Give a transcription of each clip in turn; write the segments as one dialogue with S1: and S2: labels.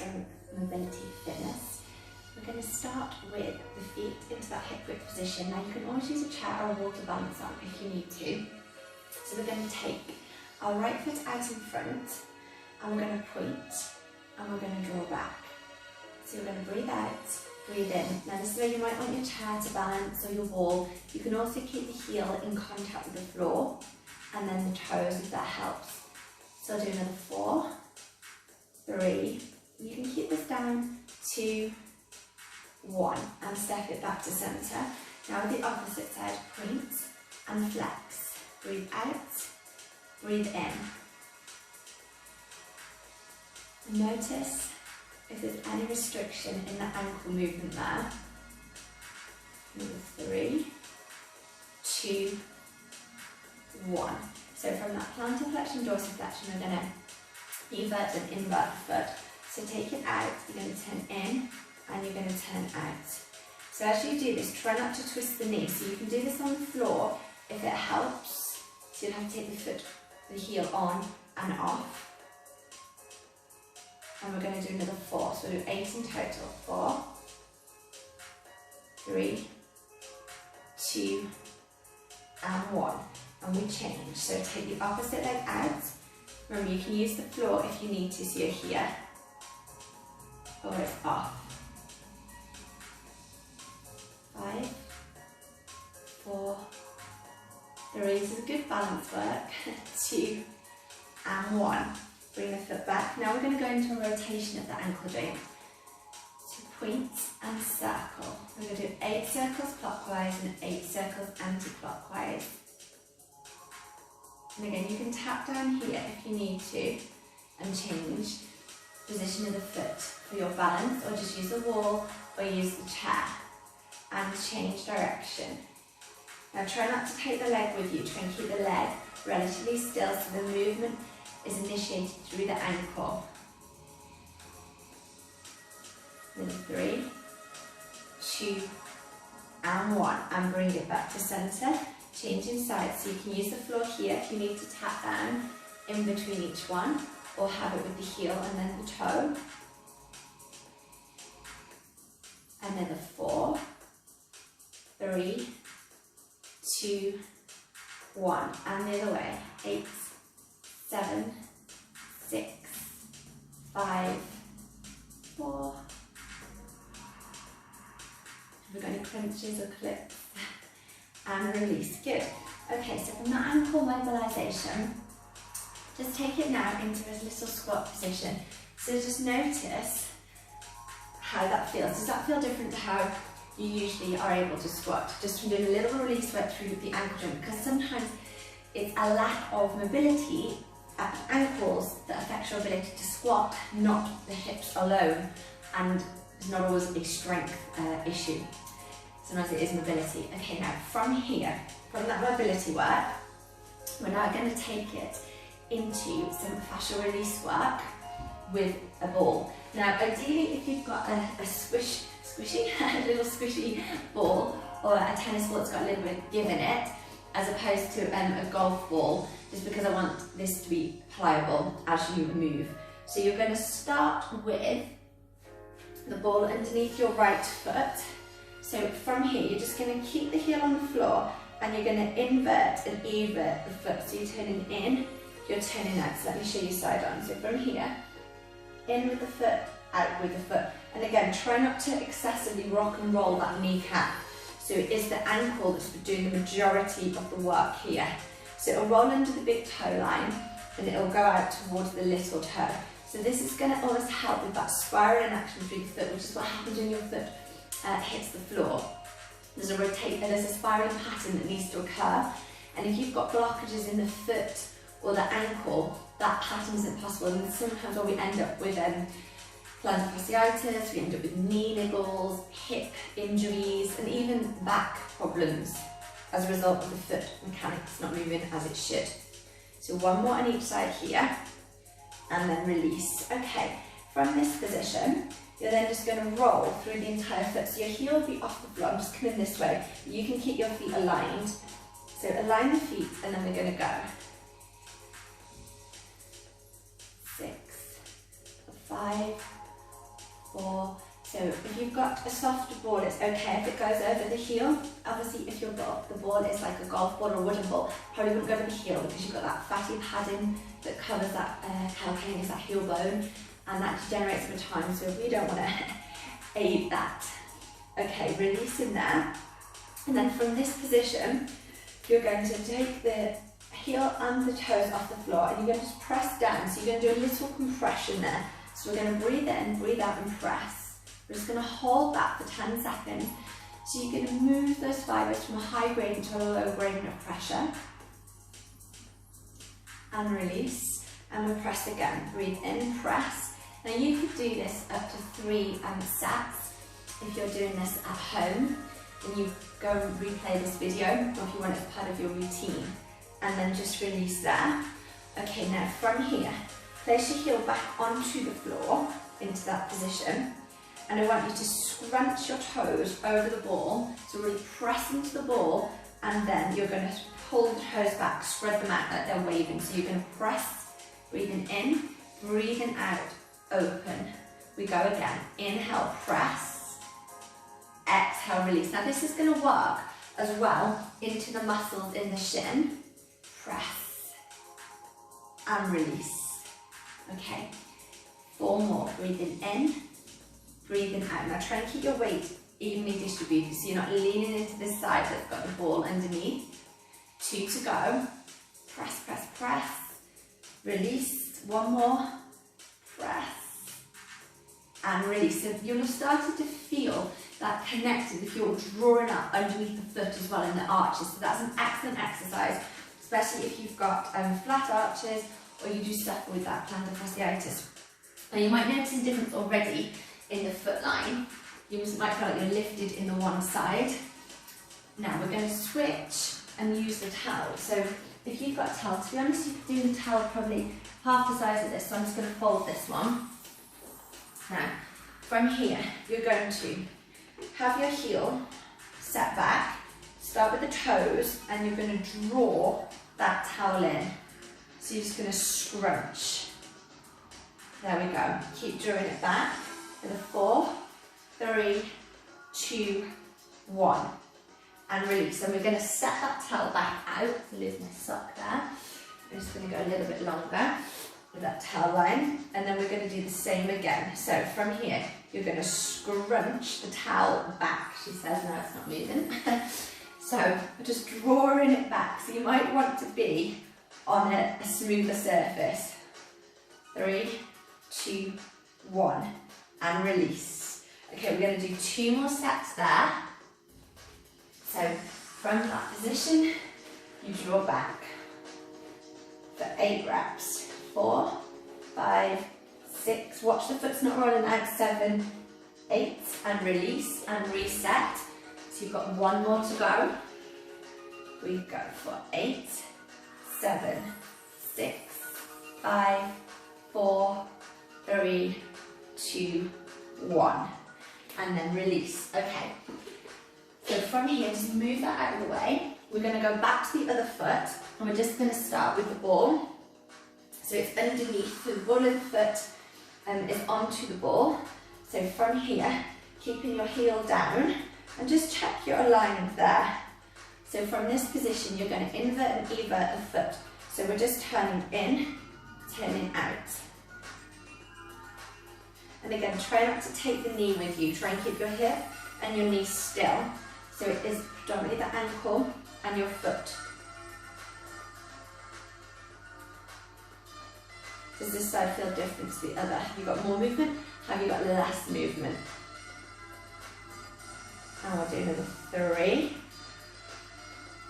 S1: strength, mobility, fitness. We're going to start with the feet into that hip width position. Now you can always use a chair or a wall to balance on if you need to. So we're going to take our right foot out in front and we're going to point and we're going to draw back. So you're going to breathe out, breathe in. Now this is where you might want your chair to balance or your wall. You can also keep the heel in contact with the floor and then the toes if that helps. So I'll do another 4, 3, you can keep this down, 2, 1, and step it back to centre. Now with the opposite side, point and flex. Breathe out, breathe in. Notice if there's any restriction in the ankle movement there. Another 3, 2, 1. So from that plantar flexion, dorsiflexion, we're going to evert and invert the foot. So take it out, you're going to turn in, and you're going to turn out. So as you do this, try not to twist the knee. So you can do this on the floor if it helps. So you'll have to take the foot, the heel on and off. And we're going to do another 4. So we'll do 8 in total. 4, 3, 2, and 1. And we change. So take the opposite leg out. Remember, you can use the floor if you need to, so you're here. Or it's off. 5, 4, 3. This is good balance work. 2, and 1. Bring the foot back. Now we're going to go into a rotation of the ankle joint. So point and circle. We're going to do 8 circles clockwise and 8 circles anti-clockwise. And again, you can tap down here if you need to and change position of the foot for your balance, or just use the wall or use the chair and change direction. Now try not to take the leg with you, try and keep the leg relatively still so the movement is initiated through the ankle. Then 3, 2, and 1, and bring it back to centre. Changing sides, so you can use the floor here if you need to tap down in between each one, or have it with the heel and then the toe. And then the 4, 3, 2, 1, and the other way. 8, 7, 6, 5, 4. Have we got any crunches or clips? And release. Good. Okay, so from that ankle mobilisation, just take it now into a little squat position. So just notice how that feels. Does that feel different to how you usually are able to squat? Just from doing a little release work through the ankle joint, because sometimes it's a lack of mobility at the ankles that affects your ability to squat, not the hips alone, and it's not always a strength issue. Sometimes it is mobility. Okay, now from here, from that mobility work, we're now going to take it into some fascial release work with a ball. Now, ideally, if you've got a little squishy ball, or a tennis ball that's got a little bit of give in it, as opposed to a golf ball, just because I want this to be pliable as you move. So you're going to start with the ball underneath your right foot. So from here, you're just going to keep the heel on the floor and you're going to invert and evert the foot. So you're turning in, you're turning out. So let me show you side on. So from here, in with the foot, out with the foot. And again, try not to excessively rock and roll that kneecap. So it is the ankle that's doing the majority of the work here. So it'll roll under the big toe line and it'll go out towards the little toe. So this is going to almost help with that spiraling action through the foot, which is what happens when your foot hits the floor. There's a spiraling pattern that needs to occur, and if you've got blockages in the foot or the ankle, that pattern isn't possible, and sometimes we end up with plantar fasciitis, we end up with knee niggles, hip injuries, and even back problems as a result of the foot mechanics not moving as it should. So one more on each side here, and then release. Okay, from this position, you're then just going to roll through the entire foot. So your heel will be off the floor. I'm just coming this way. You can keep your feet aligned. So align the feet, and then we're going to go. 6, 5, 4. So if you've got a soft ball, it's okay if it goes over the heel. Obviously, if the ball is like a golf ball or a wooden ball, probably wouldn't go over the heel because you've got that fatty padding that covers that calcaneus, that heel bone, and that degenerates over time, so we don't want to aid that. Okay, release in there. And then from this position, you're going to take the heel and the toes off the floor and you're going to just press down. So you're going to do a little compression there. So we're going to breathe in, breathe out and press. We're just going to hold that for 10 seconds. So you're going to move those fibers from a high gradient to a low gradient of pressure. And release. And we press again. Breathe in, press. Now you could do this up to 3 sets if you're doing this at home. And you go and replay this video, or if you want it as part of your routine. And then just release there. Okay, now from here, place your heel back onto the floor, into that position. And I want you to scrunch your toes over the ball, so really press into the ball, and then you're going to pull the toes back, spread them out like they're waving. So you're going to press, breathing in, breathing out, open. We go again. Inhale, press, exhale, release. Now this is going to work as well into the muscles in the shin. Press and release. Okay, 4 more. Breathing in, breathing out. Now try and keep your weight evenly distributed so you're not leaning into this side that's got the ball underneath. 2 to go. Press, press, press. Release. 1 more. Press and release. So you'll have started to feel that connected if you're drawing up underneath the foot as well in the arches. So that's an excellent exercise, especially if you've got flat arches or you do suffer with that plantar fasciitis. Now you might notice a difference already in the foot line. You might feel like you're lifted in the one side. Now we're going to switch and use the towel. So if you've got a towel, to be honest, you could do the towel probably half the size of this, so I'm just going to fold this one. Now, from here, you're going to have your heel set back, start with the toes, and you're going to draw that towel in. So you're just going to scrunch. There we go. Keep drawing it back. For the 4, 3, 2, 1. And release. And we're going to set that towel back out. So lose my sock there. I'm just going to go a little bit longer with that towel line. And then we're going to do the same again. So from here, you're going to scrunch the towel back. She says, no, it's not moving. So we're just drawing it back. So you might want to be on a smoother surface. 3, 2, 1. And release. Okay, we're going to do 2 more sets there. So from that position, you draw back for 8 reps. 4, 5, 6. Watch the foot's not rolling out. 7, 8, and release and reset. So you've got 1 more to go. We go for 8, 7, 6, 5, 4, 3, 2, 1, and then release. Okay. So from here, just move that out of the way. We're going to go back to the other foot, and we're just going to start with the ball. So it's underneath, so the ball of the foot is onto the ball. So from here, keeping your heel down, and just check your alignment there. So from this position, you're going to invert and evert the foot. So we're just turning in, turning out. And again, try not to take the knee with you. Try and keep your hip and your knee still. So it is predominantly the ankle and your foot. Does this side feel different to the other? Have you got more movement? Have you got less movement? And we'll do another 3,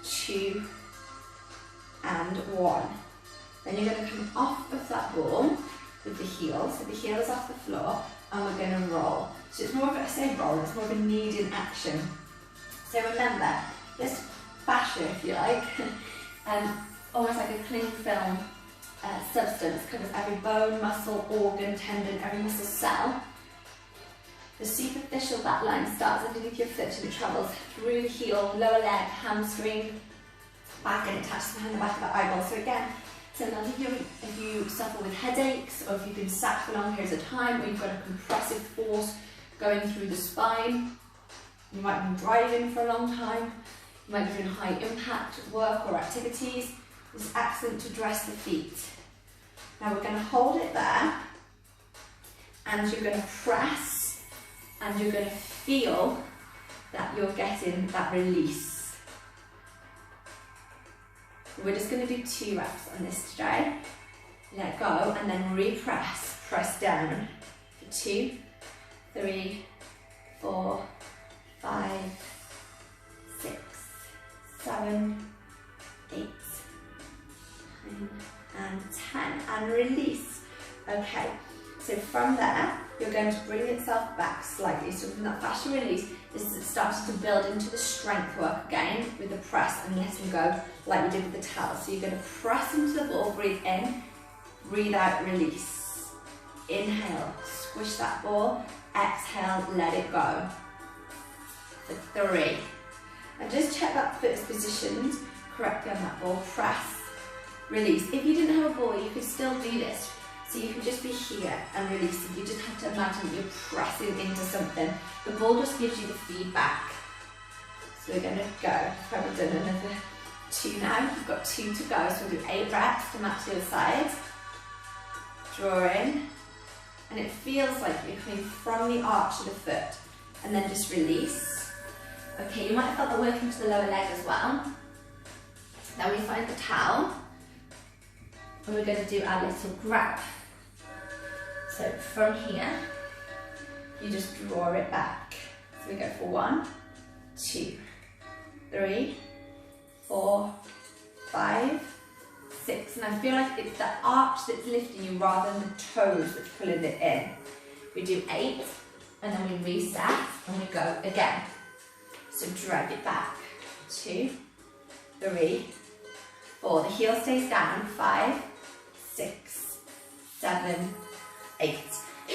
S1: 2, and 1. Then you're going to come off of that ball with the heel. So the heel is off the floor, and we're going to roll. So it's more of a, I say roll, it's more of a kneading action. So remember, this fascia, if you like, almost like a cling film substance, covers every bone, muscle, organ, tendon, every muscle cell. The superficial back line starts underneath your foot and it travels through the heel, lower leg, hamstring, back, and it touches behind the back of the eyeball. So again, So if you suffer with headaches, or if you've been sat for long periods of time, or you've got a compressive force going through the spine, you might have been driving for a long time, you might be doing high impact work or activities, it's excellent to dress the feet. Now we're going to hold it there, and you're going to press, and you're going to feel that you're getting that release. We're just going to do 2 reps on this today. Let go, and then repress. Press down for 2, 3, 4, 5, 6, 7, 8, 9, and 10. And release. Okay, so from there, you're going to bring yourself back slightly. So from that fascia release, this is starting to build into the strength work again with the press and letting go like we did with the towel. So you're going to press into the ball, breathe in, breathe out, release. Inhale, squish that ball, exhale, let it go. For 3. And just check that foot is positioned correctly on that ball. Press, release. If you didn't have a ball, you could still do this. So you can just be here and releasing. You just have to imagine that you're pressing into something. The ball just gives you the feedback. So we're going to go. Probably done another 2 now. We've got 2 to go. So we'll do 8 reps to match the other side. Draw in. And it feels like you're coming from the arch of the foot. And then just release. Okay, you might have felt the working to the lower leg as well. Then we find the towel. And we're going to do our little grab. So from here, you just draw it back. So we go for 1, 2, 3, 4, 5, 6. And I feel like it's the arch that's lifting you rather than the toes that's pulling it in. We do 8, and then we reset, and we go again. So drag it back. 2, 3, 4. The heel stays down. 5, 6, 7, 8,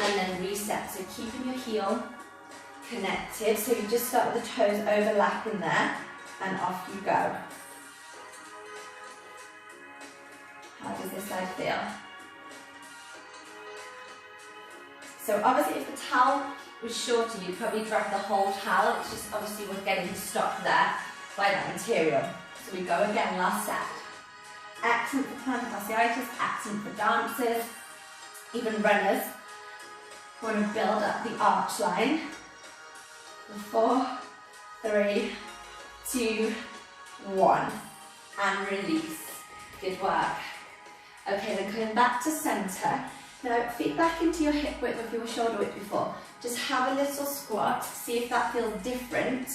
S1: and then reset. So keeping your heel connected. So you just start with the toes overlapping there, and off you go. How does this side feel? So obviously if the towel was shorter, you'd probably drag the whole towel. It's just obviously we're getting stuck there by that material. So we go again, last set. Excellent for plantar fasciitis, excellent for dancers, even runners. We want to build up the arch line. 4, 3, 2, 1, and release. Good work. Okay, then coming back to centre. Now, feet back into your hip width or your shoulder width before. Just have a little squat, see if that feels different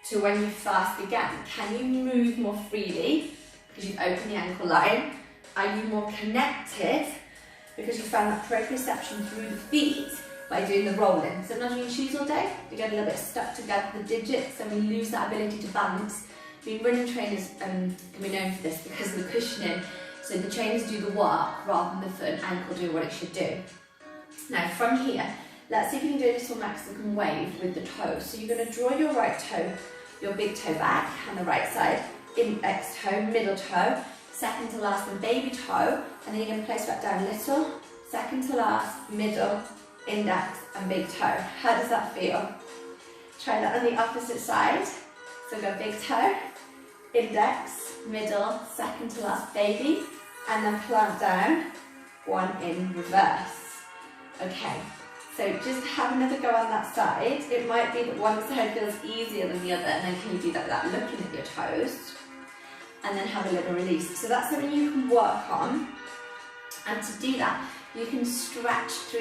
S1: to when you first began. Can you move more freely because you've opened the ankle line? Are you more connected because you found that proprioception through the feet by doing the rolling? Sometimes you're in shoes all day, we get a little bit stuck together the digits and we lose that ability to balance. I mean, running trainers can be known for this because of the cushioning. So the trainers do the work rather than the foot and ankle do what it should do. Now from here, let's see if you can do a little Mexican wave with the toes. So you're going to draw your right toe, your big toe back on the right side, index toe, middle toe, second to last and baby toe, and then you're going to place that down little, second to last, middle, index and big toe. How does that feel? Try that on the opposite side. So go big toe, index, middle, second to last baby, and then plant down, 1 in reverse. Okay, so just have another go on that side. It might be that one side feels easier than the other, and then can you do that without looking at your toes? And then have a little release. So that's something you can work on. And to do that, you can stretch through